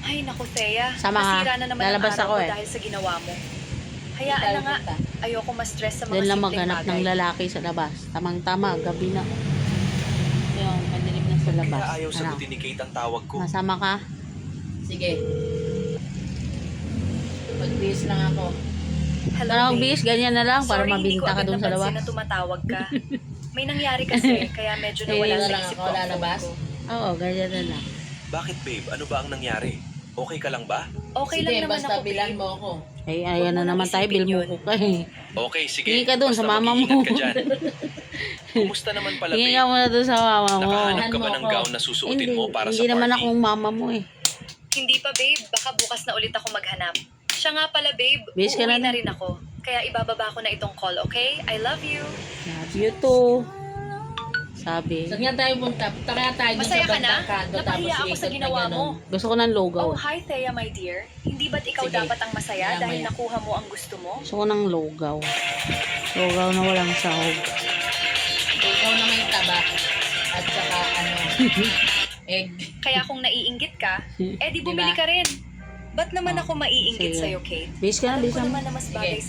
Ay, naku, Thea. Sama ka. Nasira na naman ang Lalabas araw ako ko eh. dahil sa ginawa mo. Hayaan na nga. Ayoko ma-stress sa mga Doon lang simpleng maghanap ng bagay. lalaki sa labas. Tamang-tama, gabi na. Yun, madilim na sa labas. Kaya ayaw Ano? sagutin ni Kate ang tawag ko. Masama ka? Sige. Mag-bis lang ako. Hello, Parang babe. bis, ganyan na lang para Sorry, hindi ko mabinta ka agad doon sa napansin labas. na tumatawag ka. May nangyari kasi, kaya medyo nawala Wala sa lang isip ako, ko ang lalabas. phone ko. Oo, ganyan na lang. Bakit babe? Ano ba ang nangyari? Okay ka lang ba? Okay Sige, lang naman basta ako, bilan babe. mo ako. Ay, Huwag ayan mo na nang naman tayo, isipin bilmo yun. ko ka eh. Okay, sige. Hingi ka dun sa Basta mama mo. mag-iingat ka dyan. Kumusta naman pala Hingi babe? ka muna doon sa mama mo. Nakahanap ka ba Ano ng ako? gown na susuotin mo para sa Hindi naman party? akong mama mo eh. Hindi pa, babe. Baka bukas na ulit ako maghanap. Siya nga pala, babe. Bis ka Uuwi na na rin ako. Kaya ibababa ko na itong call, okay? I love you. Love you too. Sabi. Saan nga tayo punta? Punta kaya tayo dun Masaya sa ka na? bandang kanto. Napahiya ako sa ginawa mo. Gusto ko ng logaw. Oh, hi, Thea, my dear. Hindi ba't ikaw Sige. dapat ang masaya Maya, dahil maya. nakuha mo ang gusto mo? Gusto ko ng logaw. Logaw na walang sahog. Ikaw na may taba. At saka egg. Kaya kung naiinggit ka, eh di Diba? bumili ka rin. Ba't naman Oh, ako maiinggit sige. sa'yo, Kate? Bis ka na, Alam bis ko ka na. naman na mas bagay